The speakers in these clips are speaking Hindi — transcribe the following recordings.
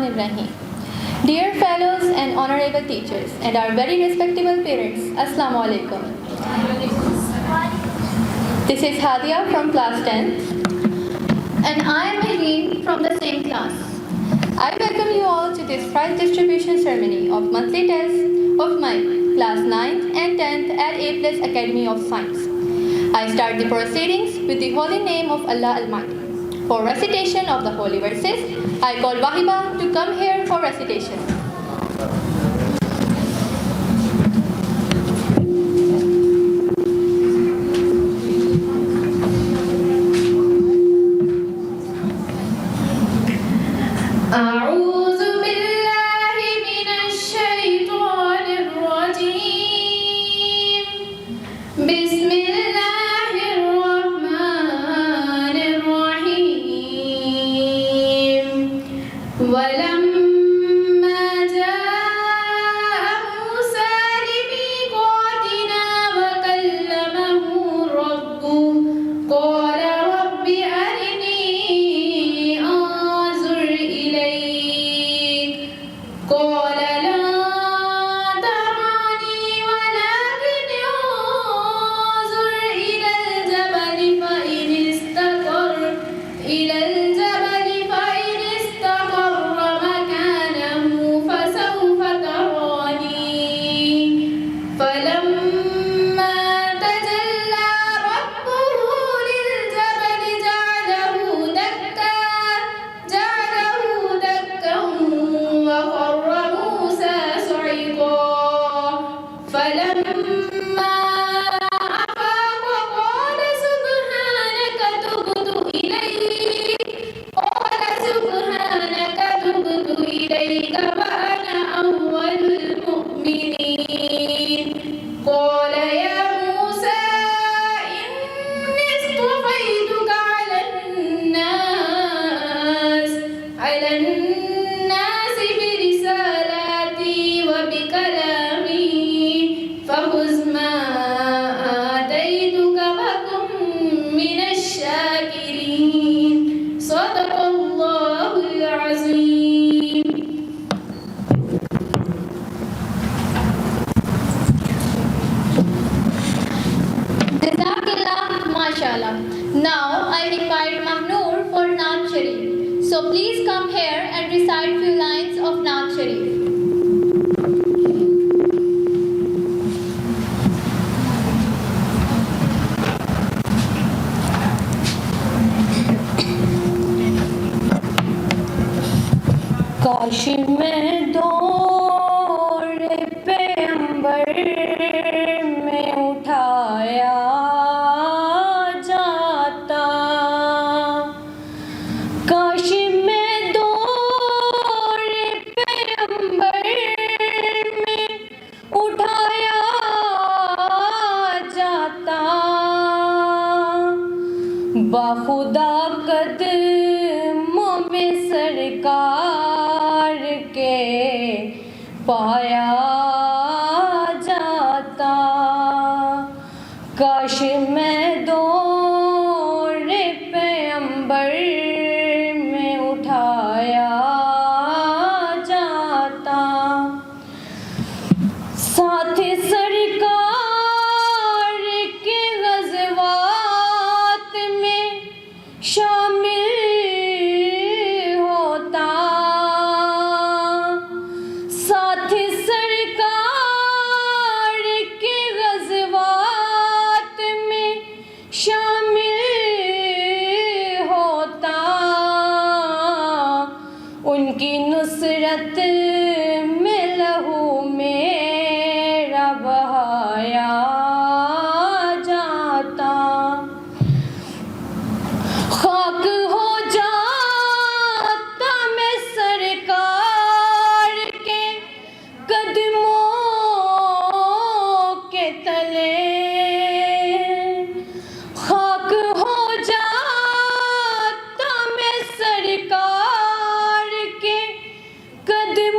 Bismillahirrahmanirrahim. Dear fellows and honorable teachers and our very respectable parents, Assalamu alaikum. This is Hadia from class 10th and I am Irene from the same class. I welcome you all to this prize distribution ceremony of monthly tests of my class 9th and 10th at A+ Academy of Science. I start the proceedings with the holy name of Allah Almighty. For recitation of the holy verses, I call Wahiba to come here for recitation. Now I invite Mahnoor for Naat Sharif. So please come here and recite few lines of Naat Sharif. काश मैं दौर पैगंबर में उठाया बाखुदा कदमों में सरकार के पाया जाता काश मैं दौर पैगंबर में उठाया जाता साथ सरकार के ग़ज़वात में शामिल होता साथ सरकार के ग़ज़वात में शामिल होता उनकी नुसरत में लहू मेरा बहाया जाता खाक हो जाता मैं सरकार के कदमों के तले खाक हो जाता मैं सरकार के कदमों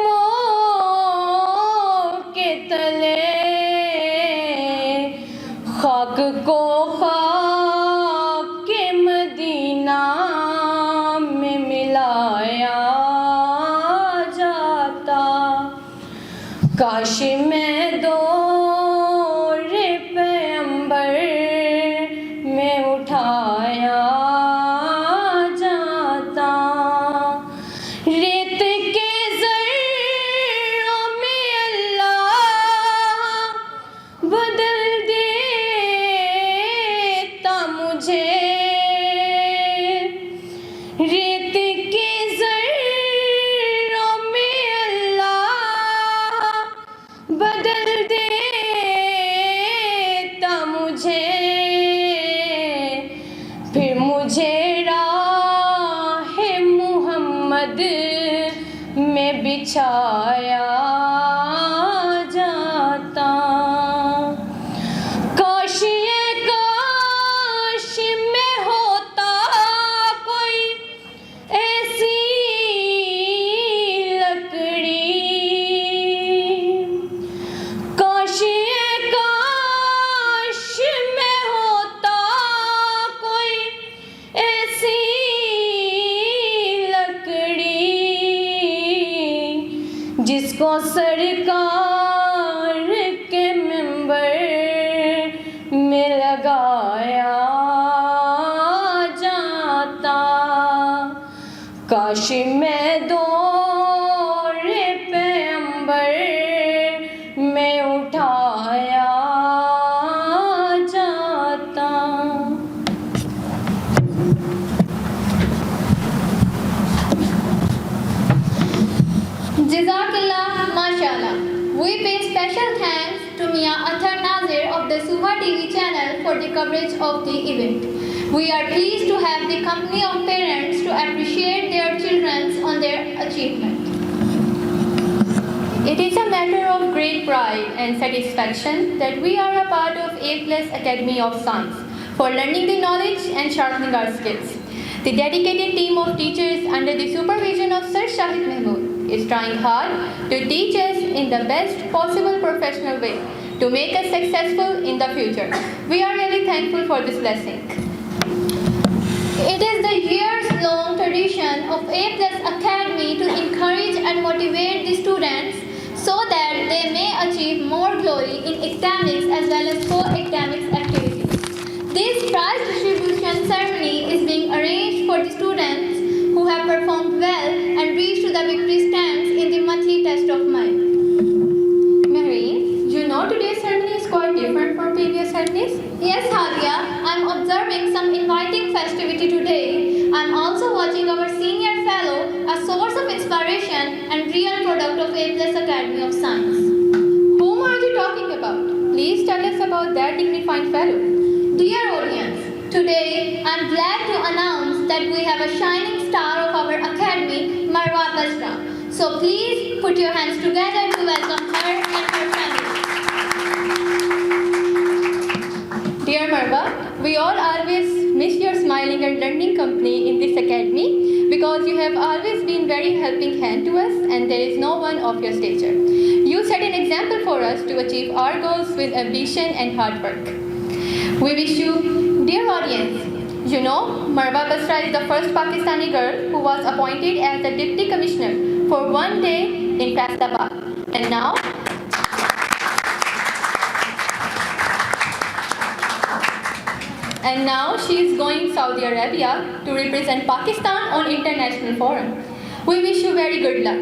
रेत के ज़र्रों में अल्लाह बदल देता मुझे, फिर मुझे राहे मोहम्मद में बिछाया जाता। काश ये काश में होता कोई ऐसी लकड़ी, काश ये काश में होता कोई ऐसी लकड़ी जिसको सरकार के मिंबर में लगाया जाता। काश मैं दौरे पैगंबर में उठाया जाता। Jazakallah, mashallah. We pay special thanks to Mia Athar Nazir of the Suha TV channel for the coverage of the event. We are pleased to have the company of parents to appreciate their children on their achievement. It is a matter of great pride and satisfaction that we are a part of A+ Academy of Science for learning the knowledge and sharpening our skills. The dedicated team of teachers under the supervision of Sir Shahid Mahmood is trying hard to teach us in the best possible professional way to make us successful in the future. We are really thankful for this blessing. It is the years-long tradition of A+ Academy to encourage and motivate the students so that they may achieve more glory in academics as well as co-academics activities. This prize distribution ceremony is being arranged for the students who have performed well and reached to the victory stands in the monthly test of mind. Mary, you know today's ceremony is quite different from previous ceremonies? Yes, Hadia, I'm observing some inviting festivity today. I'm also watching our senior fellow, a source of inspiration and real product of A+ Academy of Science. Whom are you talking about? Please tell us about that dignified fellow. Dear audience, today I'm glad to announce that we have a shining star of our academy, Marwa Basra. So please put your hands together to welcome her and her family. Dear Marwa, we all always miss your smiling and learning company in this academy because you have always been very helping hand to us and there is no one of your stature. You set an example for us to achieve our goals with ambition and hard work. We wish you, dear audience, you know, Marwa Basra is the first Pakistani girl who was appointed as the Deputy Commissioner for one day in Faisalabad. And now she is going Saudi Arabia to represent Pakistan on international forum. We wish you very good luck.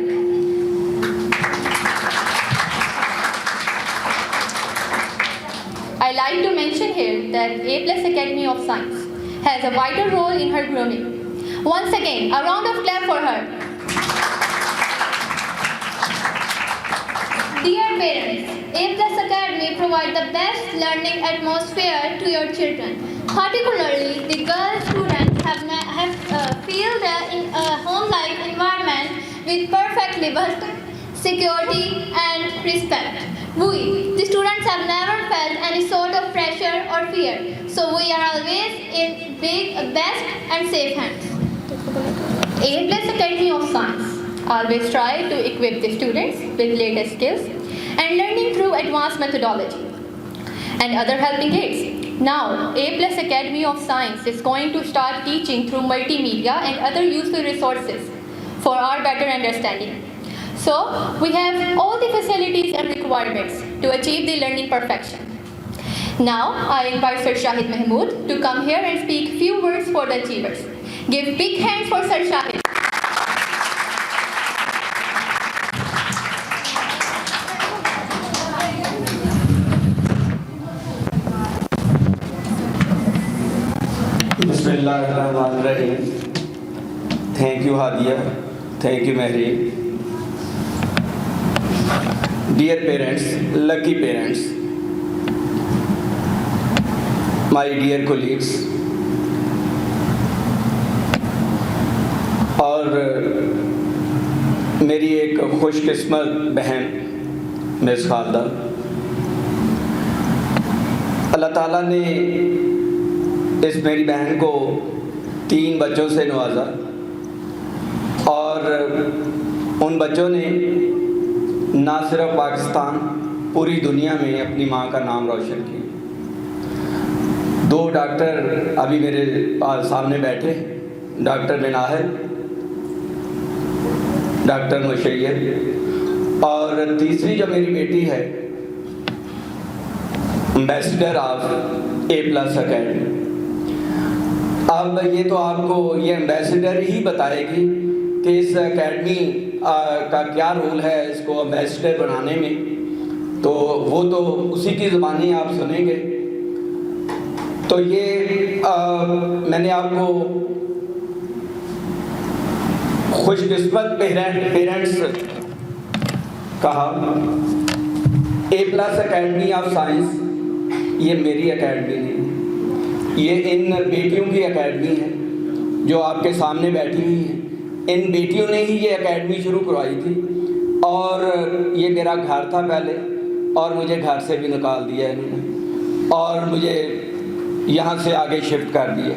I like to mention here that A+ Academy of Science has a vital role in her grooming. Once again, a round of clap for her. Dear parents, A+ Academy provides the best learning atmosphere to your children. Particularly, the girl students feel in a home-like environment with perfect liberty, security, and respect. We, the students, have never felt any sort of pressure or fear, so we are always in best and safe hands. A+ Academy of Science always try to equip the students with latest skills and learning through advanced methodology and other helping aids. Now, A+ Academy of Science is going to start teaching through multimedia and other useful resources for our better understanding. So, we have all the facilities and requirements to achieve the learning perfection. Now, I invite Sir Shahid Mahmood to come here and speak few words for the achievers. Give big hands for Sir Shahid. Bismillahirrahmanirrahim. Thank you, Hadia. Thank you, Mehri. Dear parents, lucky parents, my dear colleagues, और मेरी एक खुशकिस्मत बहन मिस खालदा, अल्लाह ताला ने इस मेरी बहन को 3 बच्चों से नवाजा और उन बच्चों ने ना सिर्फ पाकिस्तान, पूरी दुनिया में अपनी माँ का नाम रोशन किया। 2 डॉक्टर अभी मेरे सामने बैठे, डॉक्टर मिनाहर, डॉक्टर मुशैयद, और तीसरी जो मेरी बेटी है एम्बेसडर ऑफ A+ अकेडमी। अब ये तो आपको ये एम्बेसडर ही बताएगी कि इस एकेडमी का क्या रोल है इसको एम्बेसडर बनाने में, तो वो तो उसी की ज़ुबानी आप सुनेंगे। तो ये मैंने आपको खुशकिस्मत पेरेंट्स कहा। A+ अकेडमी ऑफ साइंस ये मेरी एकेडमी नहीं, ये इन बेटियों की एकेडमी है जो आपके सामने बैठी हुई है। इन बेटियों ने ही ये एकेडमी शुरू करवाई थी और ये मेरा घर था पहले, और मुझे घर से भी निकाल दिया इन्होंने और मुझे यहाँ से आगे शिफ्ट कर दिया।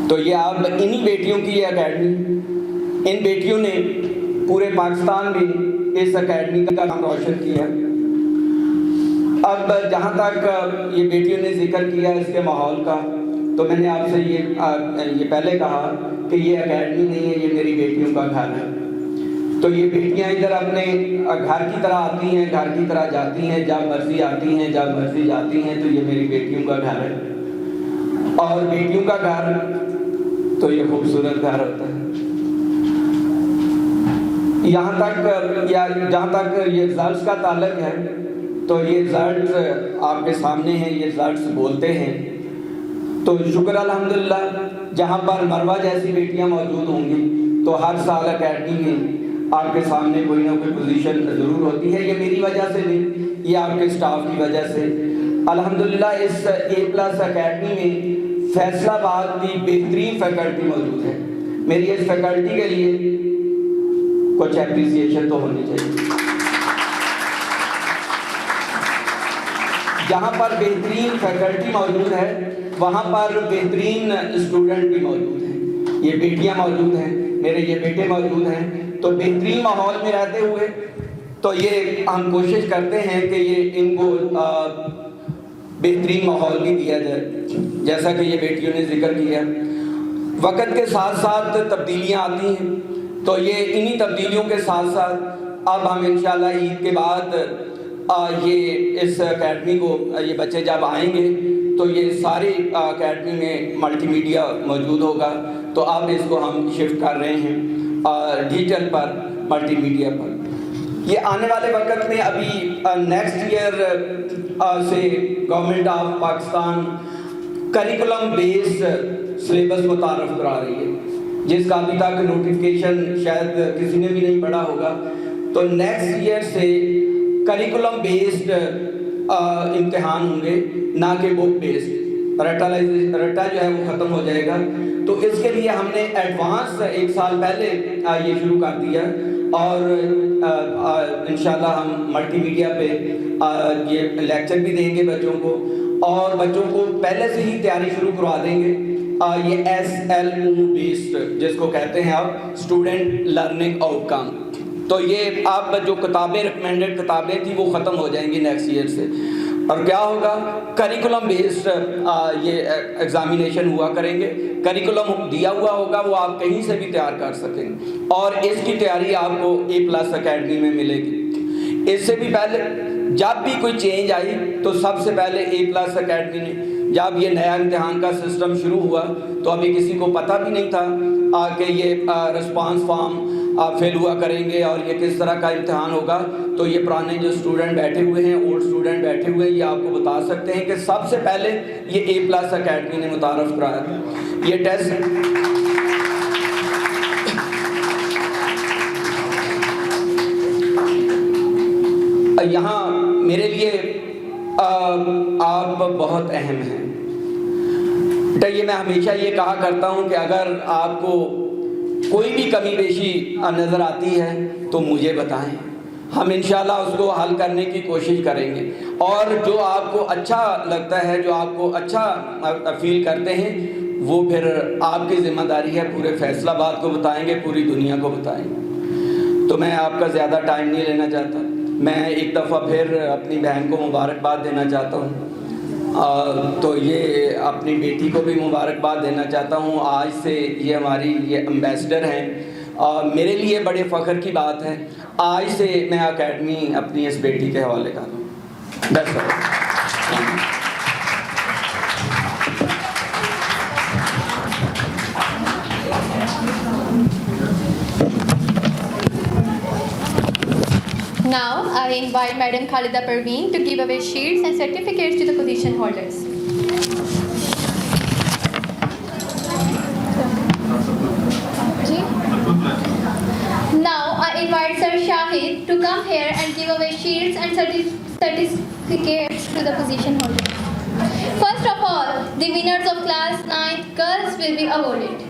तो ये अब इन्हीं बेटियों की ये एकेडमी, इन बेटियों ने पूरे पाकिस्तान में इस एकेडमी का नाम रोशन किया। अब जहाँ तक ये बेटियों ने जिक्र किया इसके माहौल का, तो मैंने आपसे ये पहले कहा कि ये एकेडमी नहीं है, ये मेरी बेटियों का घर है। तो ये बेटियां इधर अपने घर की तरह आती हैं, घर की तरह जाती हैं, जब मर्जी आती हैं, जब मर्जी जाती हैं। तो ये मेरी बेटियों का घर है और बेटियों का घर तो ये खूबसूरत घर होता है। यहाँ तक या जहाँ तक ये रिजल्ट्स का ताल्लुक है, तो ये रिजल्ट्स आपके सामने हैं, ये रिजल्ट्स बोलते हैं। तो शुक्र अल्हम्दुलिल्लाह, जहाँ पर मरवा जैसी बेटियाँ मौजूद होंगी तो हर साल एकेडमी में आपके सामने कोई ना कोई पोजीशन ज़रूर होती है। ये मेरी वजह से नहीं, ये आपके स्टाफ की वजह से। अल्हम्दुलिल्लाह इस A+ अकेडमी में फैसलाबाद की बेहतरीन फैकल्टी मौजूद है। मेरी इस फैकल्टी के लिए कुछ एप्रिसिएशन तो होनी चाहिए। जहाँ पर बेहतरीन फैकल्टी मौजूद है वहाँ पर बेहतरीन स्टूडेंट भी मौजूद हैं। ये बेटियाँ मौजूद हैं, मेरे ये बेटे मौजूद हैं। तो बेहतरीन माहौल में रहते हुए तो ये हम कोशिश करते हैं कि ये इनको बेहतरीन माहौल भी दिया जाए। जैसा कि ये बेटियों ने जिक्र किया, वक्त के साथ साथ तब्दीलियाँ आती हैं, तो ये इन्हीं तब्दीलियों के साथ साथ अब हम इंशाल्लाह ईद के बाद ये इस एकेडमी को, ये बच्चे जब आएंगे तो ये सारी एकेडमी में मल्टीमीडिया मौजूद होगा। तो अब इसको हम शिफ्ट कर रहे हैं डिजिटल पर, मल्टीमीडिया पर। ये आने वाले वक्त में अभी नेक्स्ट ईयर से government of Pakistan curriculum based syllabus मुतारफ़ करा रही है, जिसका अभी तक नोटिफिकेशन शायद किसी ने भी नहीं पढ़ा होगा। तो नेक्स्ट ईयर से करिकुलम बेस्ड इम्तिहान होंगे, ना कि बुक बेस्ड। रट्टा जो है वो ख़त्म हो जाएगा। तो इसके लिए हमने एडवांस 1 साल पहले ये शुरू कर दिया और इंशाल्लाह हम मल्टीमीडिया पे ये लेक्चर भी देंगे बच्चों को, और बच्चों को पहले से ही तैयारी शुरू करवा देंगे। ये SLO बेस्ड जिसको कहते हैं आप स्टूडेंट लर्निंग आउटकम। तो ये आप जो किताबें, रिकमेंडेड किताबें थी वो ख़त्म हो जाएंगी नेक्स्ट ईयर से, और क्या होगा, करिकुलम बेस्ड ये एग्जामिनेशन हुआ करेंगे। करिकुलम दिया हुआ होगा, वो आप कहीं से भी तैयार कर सकेंगे, और इसकी तैयारी आपको A+ अकेडमी में मिलेगी। इससे भी पहले जब भी कोई चेंज आई तो सबसे पहले A+ अकेडमी ने, जब ये नया इम्तिहान का सिस्टम शुरू हुआ तो अभी किसी को पता भी नहीं था कि ये रिस्पांस फॉर्म फिल हुआ करेंगे और ये किस तरह का इम्तिहान होगा। तो ये पुराने जो स्टूडेंट बैठे हुए हैं, ओल्ड स्टूडेंट बैठे हुए हैं, ये आपको बता सकते हैं कि सबसे पहले ये A+ अकेडमी ने मुतारफ़ कराया था। ये टेस्ट बहुत अहम है। बेटा ये मैं हमेशा ये कहा करता हूँ कि अगर आपको कोई भी कमी पेशी नज़र आती है तो मुझे बताएं, हम इंशाल्लाह उसको हल करने की कोशिश करेंगे। और जो आपको अच्छा लगता है, जो आपको अच्छा फील करते हैं, वो फिर आपकी ज़िम्मेदारी है, पूरे फैसलाबाद को बताएंगे, पूरी दुनिया को बताएंगे। तो मैं आपका ज़्यादा टाइम नहीं लेना चाहता। मैं एक दफ़ा फिर अपनी बहन को मुबारकबाद देना चाहता हूँ। तो ये अपनी बेटी को भी मुबारकबाद देना चाहता हूँ। आज से ये हमारी ये एम्बेसडर हैं। मेरे लिए बड़े फ़ख्र की बात है, आज से मैं एकेडमी अपनी इस बेटी के हवाले कर रहा हूँ। बस Now, I invite Madam Khalida Parveen to give away shields and certificates to the position holders. Now, I invite Sir Shahid to come here and give away shields and certificates to the position holders. First of all, the winners of class 9th girls will be awarded.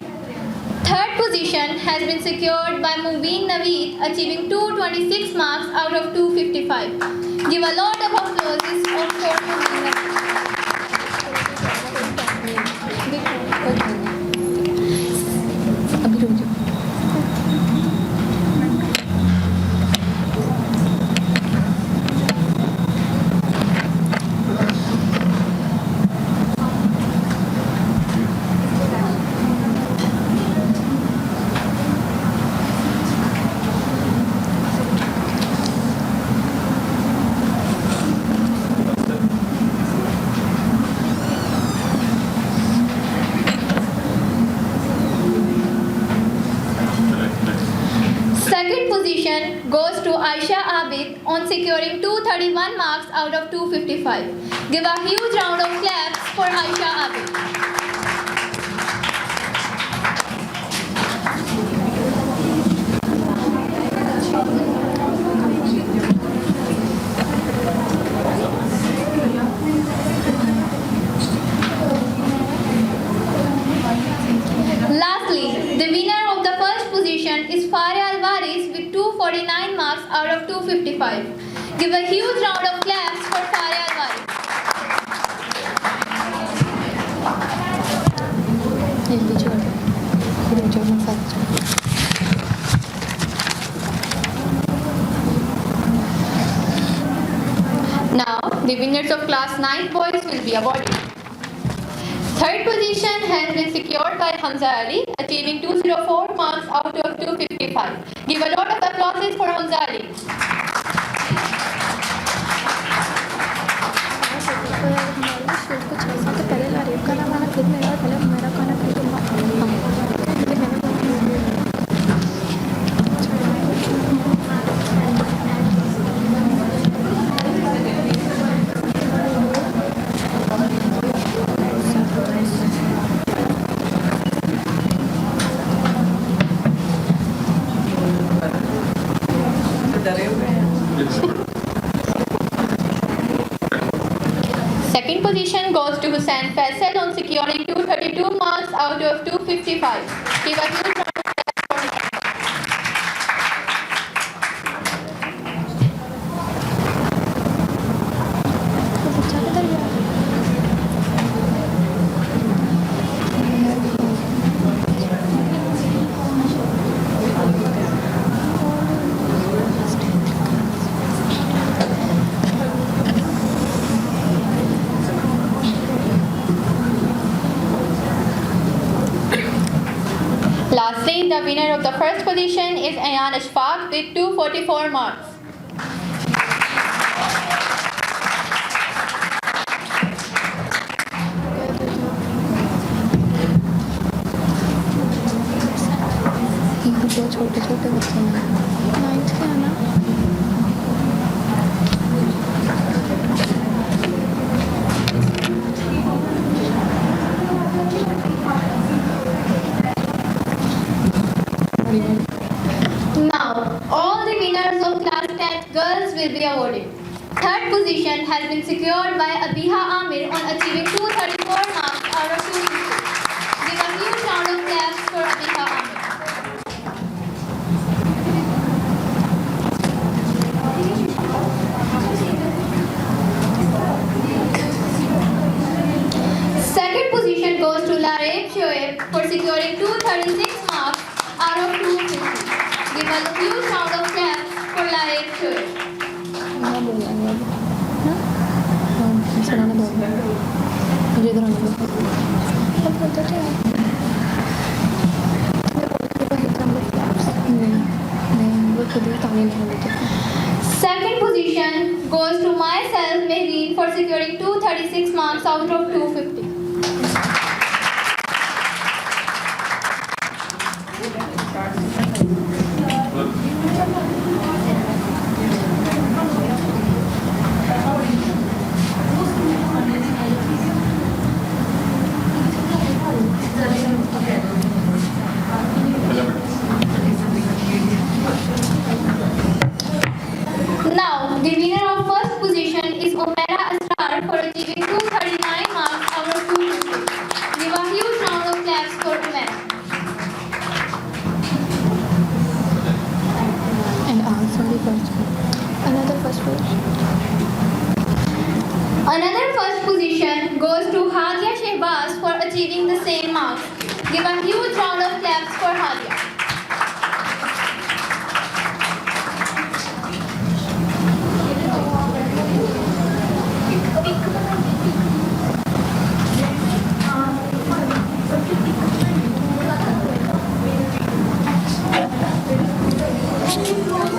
Third position has been secured by Mubin Naveed, achieving 226 marks out of 255. Give a lot of applause for Mubin Naveed. Goes to Aisha Abid on securing 231 marks out of 255. Give a huge round of claps for Aisha Abid. Lastly, the winner of the first position is Faria Alvarez with 249 marks out of 255. Give a huge round of claps for Faria Alvarez. Now, the winners of class 9 boys will be awarded. Third position has been secured by Hamza Ali, achieving 204 marks out of 255. Give a lot of applause for Hamza Ali. Second position goes to Hussain Faisal on securing 232 marks out of 255. Give a huge round of Lastly, the winner of the first position is Ayan Ashfaq with 244 marks. छोटे छोटे बच्चे हैं, 9th के है ना। Now, all the winners of class 10 girls will be awarded. Third position has been secured by Abiha Amir on achieving 234 marks out of 250. Give a huge round of applause for Abiha Amir. Second position goes to Lareeb Shoaib for securing 236 marks out of 250. Give a huge round of applause for Lareeb Shoaib. हाँ बोल रहा है हाँ सुनाना बोल रहा है मुझे इधर आना बोल अब बोलते थे नहीं वो खुद ही ताने नहीं बोलते Second position goes to myself, Mehreen, for securing 236 marks out of 250. Now, the winner of first position is Umaira Asrar for achieving 239 marks out of 250. Give a huge round of applause for Umaira. and answer the first another first position Another first position goes to Hadia Shehbaz for achieving the same marks. Give a huge round of applause for Hadia.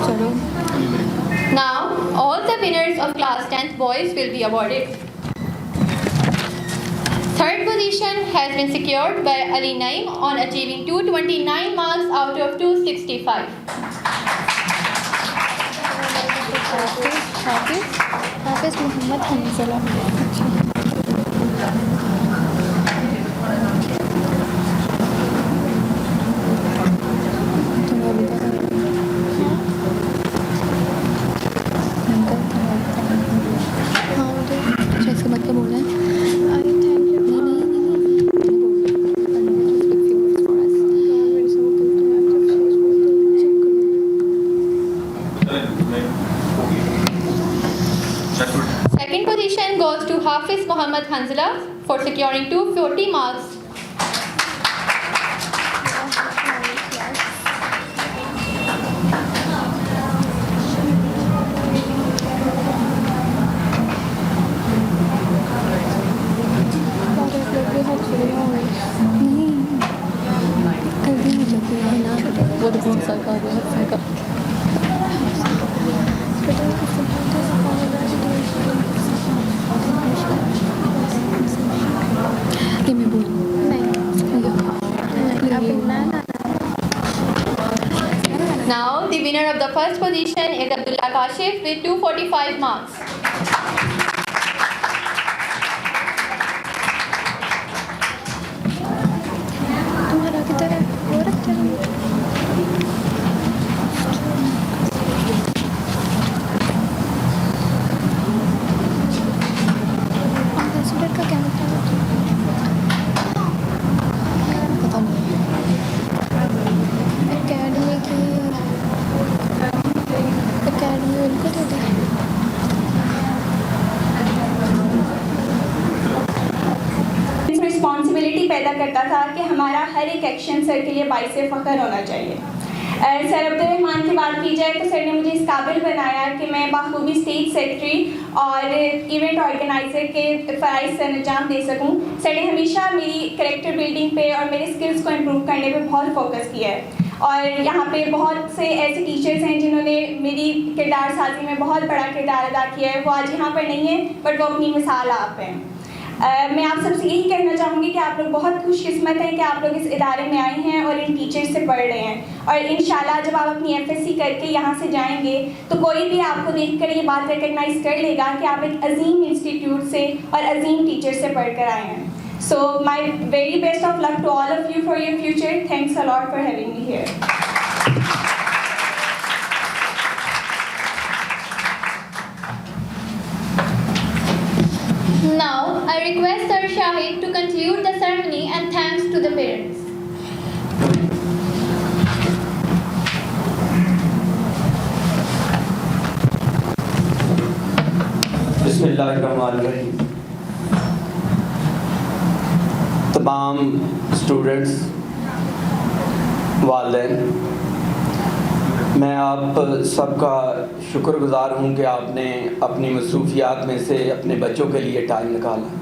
चलो Now, all the winners of class 10th boys will be awarded. Third position has been secured by Ali Naim on achieving 229 marks out of 265. हाफिज मोहम्मद हंजला तुम्हें अभी तक हाँ मुझे कुछ ऐसे बात क्या बोलना है आई थैंक यू नहीं नहीं Second position goes to Hafiz Muhammad Hanzala for securing 240 marks. वो तो बहुत साल का हो गया साल का ये मैं बोलूँ Now, the winner of the first position is Abdullah Kashif with 245 marks. तुम्हारा किधर है वो रखते हैं एम्बेसडर का क्या मतलब पता नहीं एकेडमी उनको दे दे रिस्पॉन्सिबिलिटी पैदा करता था कि हमारा हर एक एक्शन सर के लिए बाइस फ़ख्र होना चाहिए। सर अब्दुर्रहमान की बात की जाए तो सर ने मुझे इस काबिल बनाया कि मैं बाखूबी स्टेट सेक्रेटरी और इवेंट ऑर्गेनाइज़र के फ़राइज़ से अंजाम दे सकूं। सर ने हमेशा मेरी कैरेक्टर बिल्डिंग पे और मेरे स्किल्स को इम्प्रूव करने पे बहुत फोकस किया है और यहाँ पे बहुत से ऐसे टीचर्स हैं जिन्होंने मेरी किरदार साजी में बहुत बड़ा किरदार अदा किया है। वो आज यहाँ पर नहीं है बट वो अपनी मिसाल आप हैं। मैं आप सबसे यही कहना चाहूँगी कि आप लोग बहुत खुशकिस्मत हैं कि आप लोग इस इदारे में आए हैं और इन टीचर्स से पढ़ रहे हैं और इंशाल्लाह जब आप अपनी एफएससी करके यहाँ से जाएंगे तो कोई भी आपको देखकर ये बात रिकग्नाइज कर लेगा कि आप एक अजीम इंस्टीट्यूट से और अजीम टीचर से पढ़ कर आए हैं। So my very best of luck to all of you for your future. Thanks a lot for having me here. I request Sir Shahid to conclude the ceremony and thanks to the parents. बिस्मिल्लाहिर्रहमानिर्रहीम। तमाम स्टूडेंट्स, वालिदैन, मैं आप सबका शुक्रगुज़ार हूँ कि आपने अपनी मसरूफियात में से अपने बच्चों के लिए टाइम निकाला।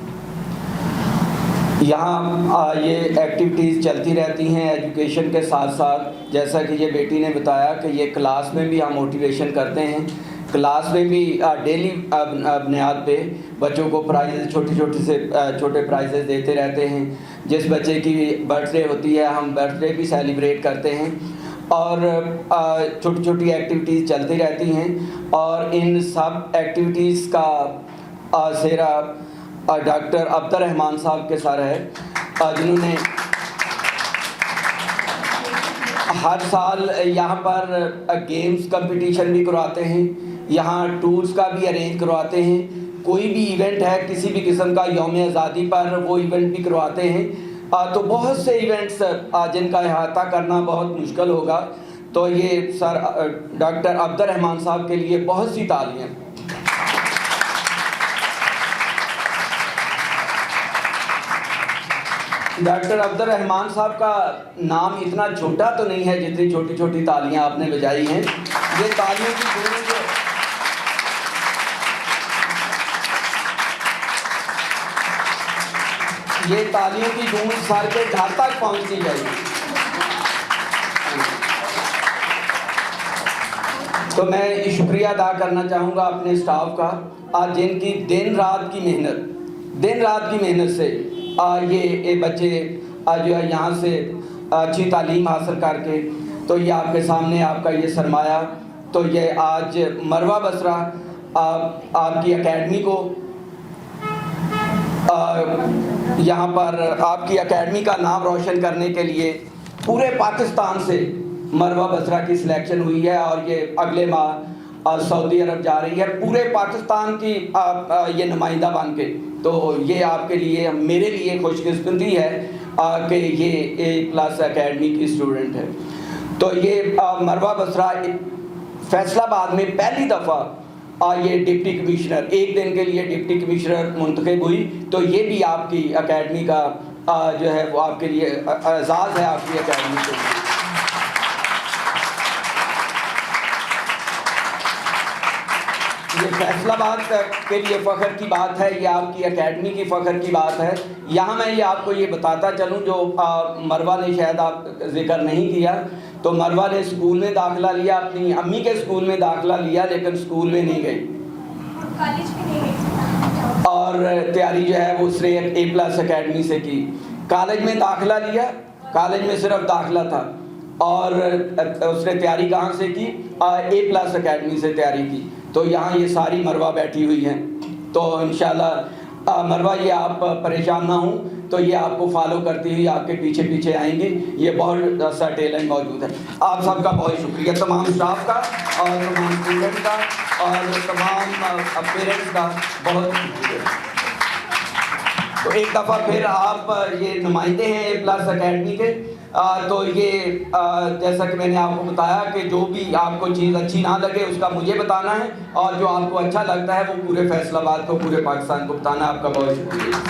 यहाँ ये एक्टिविटीज़ चलती रहती हैं एजुकेशन के साथ साथ। जैसा कि ये बेटी ने बताया कि ये क्लास में भी हम मोटिवेशन करते हैं, क्लास में भी डेली बुनियाद पे बच्चों को प्राइज़ छोटे प्राइजेस देते रहते हैं। जिस बच्चे की बर्थडे होती है हम बर्थडे भी सेलिब्रेट करते हैं और छोटी छोटी एक्टिविटीज़ चलती रहती हैं। और इन सब एक्टिविटीज़ का सेहरा डॉक्टर अब्दुर्रहमान साहब के सर है, जिन्होंने हर साल यहाँ पर गेम्स कंपटीशन भी करवाते हैं, यहाँ टूर्स का भी अरेंज करवाते हैं। कोई भी इवेंट है किसी भी किस्म का यौम आज़ादी पर वो इवेंट भी करवाते हैं। तो बहुत से इवेंट्स जिनका अहाता करना बहुत मुश्किल होगा। तो ये सर डॉक्टर अब्दुर्रहमान साहब के लिए बहुत सी तालियां। डॉक्टर अब्दुर्रहमान साहब का नाम इतना छोटा तो नहीं है जितनी छोटी छोटी तालियां आपने बजाई हैं। ये तालियों की गूंज सर के घर तक पहुंचनी चाहिए। तो मैं शुक्रिया अदा करना चाहूँगा अपने स्टाफ का, आज जिनकी दिन रात की मेहनत से ये बच्चे जो है यहाँ से अच्छी तालीम हासिल करके, तो ये आपके सामने आपका ये सरमाया। तो ये आज मरवा बसरा आपकी एकेडमी को यहाँ पर आपकी एकेडमी का नाम रोशन करने के लिए पूरे पाकिस्तान से मरवा बसरा की सिलेक्शन हुई है और ये अगले माह सऊदी अरब जा रही है पूरे पाकिस्तान की ये नुमाइंदा बन के। तो ये आपके लिए मेरे लिए खुशकिस्मती है कि ये A+ एकेडमी की स्टूडेंट है। तो ये मरवा बसरा फैसलाबाद में पहली दफ़ा ये डिप्टी कमिश्नर एक दिन के लिए डिप्टी कमिश्नर मुंतखब हुई। तो ये भी आपकी एकेडमी का जो है वो आपके लिए एजाज़ है आपकी एकेडमी के लिए। ये फैसलाबाद के लिए फ़ख्र की बात है, ये आपकी एकेडमी की फ़ख्र की बात है। यहाँ मैं ये आपको ये बताता चलूँ जो मरवा ने शायद आप जिक्र नहीं किया। तो मरवा ने स्कूल में दाखिला लिया, अपनी अम्मी के स्कूल में दाखिला लिया, लेकिन स्कूल में नहीं गई, कॉलेज में नहीं गई और तैयारी जो है वो उसने A+ एकेडमी से की। कॉलेज में दाखिला लिया, कॉलेज में सिर्फ दाखिला था और उसने तैयारी कहाँ से की? A+ एकेडमी से तैयारी की। तो यहाँ ये सारी मरवा बैठी हुई हैं। तो इंशाल्लाह मरवा ये आप परेशान ना हूँ, तो ये आपको फॉलो करती हुई आपके पीछे पीछे आएंगी। ये बहुत सा टैलेंट मौजूद है। आप सबका बहुत शुक्रिया, तमाम स्टाफ का और तमाम स्टूडेंट का और तमाम पेरेंट्स का बहुत शुक्रिया। तो एक दफ़ा फिर आप ये नुमाइंदे हैं A+ एकेडमी के। तो ये जैसा कि मैंने आपको बताया कि जो भी आपको चीज़ अच्छी ना लगे उसका मुझे बताना है, और जो आपको अच्छा लगता है वो पूरे फैसलाबाद को, पूरे पाकिस्तान को बताना है। आपका बहुत शुक्रिया।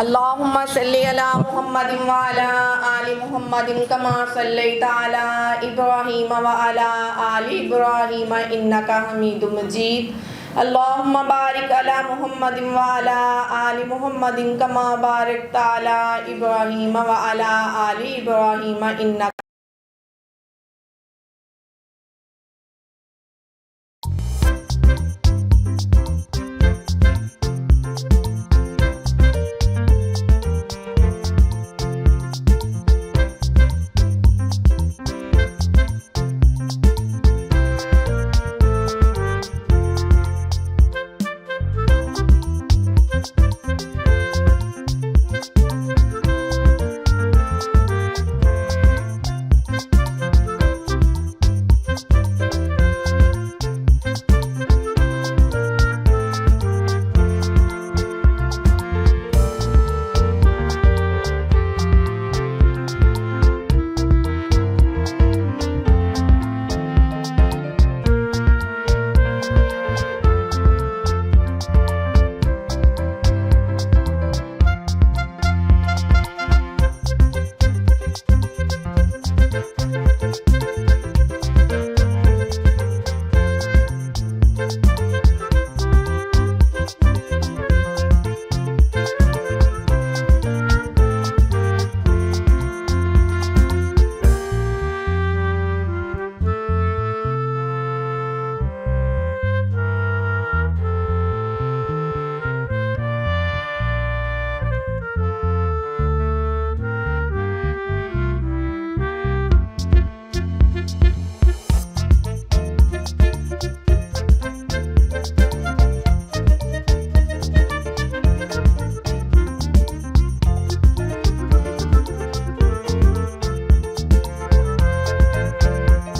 अल्लाहुम्मा सल्ली अला मुहम्मदिन व अला आलि मुहम्मदिन कमा सल्लैता अला इब्राहीम व अला आलि इब्राहीम इन्नका हमीदुम मजीद। अल्लाहुम्मा बारिक अला मुहम्मदिन व अला आलि मुहम्मदिन कमा बारकता अला इब्राहीम व अला आलि इब्राहीम इन्नका